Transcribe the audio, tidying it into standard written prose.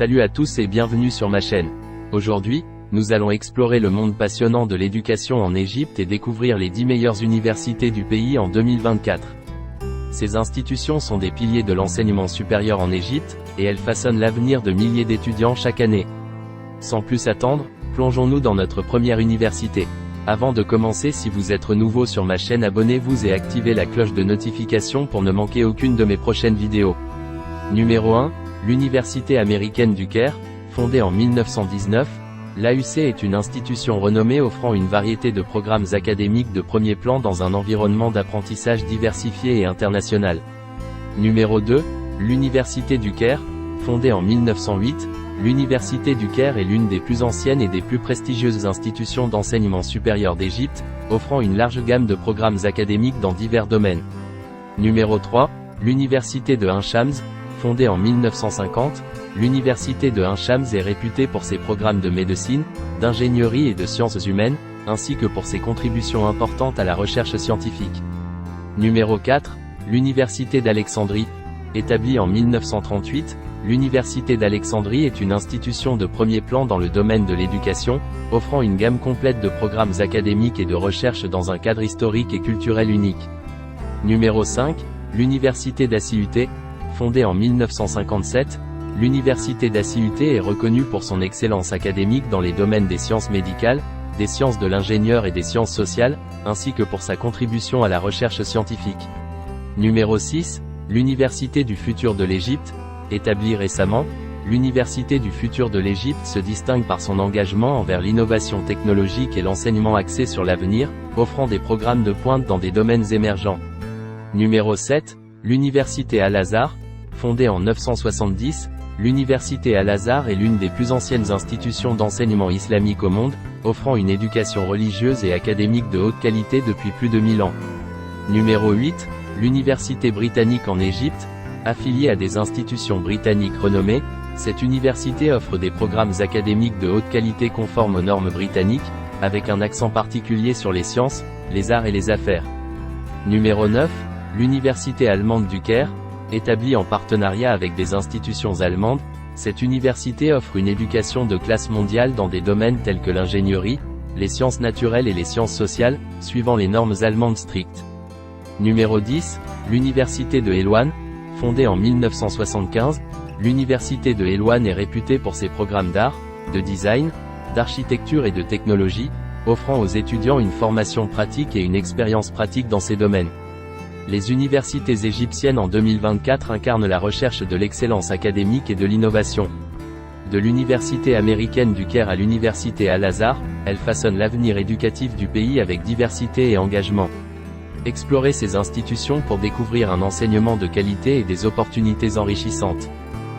Salut à tous et bienvenue sur ma chaîne. Aujourd'hui, nous allons explorer le monde passionnant de l'éducation en Égypte et découvrir les 10 meilleures universités du pays en 2024. Ces institutions sont des piliers de l'enseignement supérieur en Égypte, et elles façonnent l'avenir de milliers d'étudiants chaque année. Sans plus attendre, plongeons-nous dans notre première université. Avant de commencer, si vous êtes nouveau sur ma chaîne, abonnez-vous et activez la cloche de notification pour ne manquer aucune de mes prochaines vidéos. Numéro 1, l'Université américaine du Caire, fondée en 1919, l'AUC est une institution renommée offrant une variété de programmes académiques de premier plan dans un environnement d'apprentissage diversifié et international. Numéro 2, l'Université du Caire, fondée en 1908, l'Université du Caire est l'une des plus anciennes et des plus prestigieuses institutions d'enseignement supérieur d'Égypte, offrant une large gamme de programmes académiques dans divers domaines. Numéro 3, l'Université de Ain Shams, fondée en 1950, l'Université de Ain Shams est réputée pour ses programmes de médecine, d'ingénierie et de sciences humaines, ainsi que pour ses contributions importantes à la recherche scientifique. Numéro 4, l'Université d'Alexandrie. Établie en 1938, l'Université d'Alexandrie est une institution de premier plan dans le domaine de l'éducation, offrant une gamme complète de programmes académiques et de recherche dans un cadre historique et culturel unique. Numéro 5, l'Université d'Assiut. Fondée en 1957, l'Université d'Assiut est reconnue pour son excellence académique dans les domaines des sciences médicales, des sciences de l'ingénieur et des sciences sociales, ainsi que pour sa contribution à la recherche scientifique. Numéro 6, l'Université du futur de l'Égypte. Établie récemment, l'Université du futur de l'Égypte se distingue par son engagement envers l'innovation technologique et l'enseignement axé sur l'avenir, offrant des programmes de pointe dans des domaines émergents. Numéro 7, l'Université Al-Azhar. Fondée en 970, l'Université Al-Azhar est l'une des plus anciennes institutions d'enseignement islamique au monde, offrant une éducation religieuse et académique de haute qualité depuis plus de 1000 ans. Numéro 8, l'Université britannique en Égypte. Affiliée à des institutions britanniques renommées, cette université offre des programmes académiques de haute qualité conformes aux normes britanniques, avec un accent particulier sur les sciences, les arts et les affaires. Numéro 9, l'Université allemande du Caire. Établie en partenariat avec des institutions allemandes, cette université offre une éducation de classe mondiale dans des domaines tels que l'ingénierie, les sciences naturelles et les sciences sociales, suivant les normes allemandes strictes. Numéro 10, l'Université de Helwan. Fondée en 1975, l'Université de Helwan est réputée pour ses programmes d'art, de design, d'architecture et de technologie, offrant aux étudiants une formation pratique et une expérience pratique dans ces domaines. Les universités égyptiennes en 2024 incarnent la recherche de l'excellence académique et de l'innovation. De l'Université américaine du Caire à l'Université Al-Azhar, elles façonnent l'avenir éducatif du pays avec diversité et engagement. Explorez ces institutions pour découvrir un enseignement de qualité et des opportunités enrichissantes.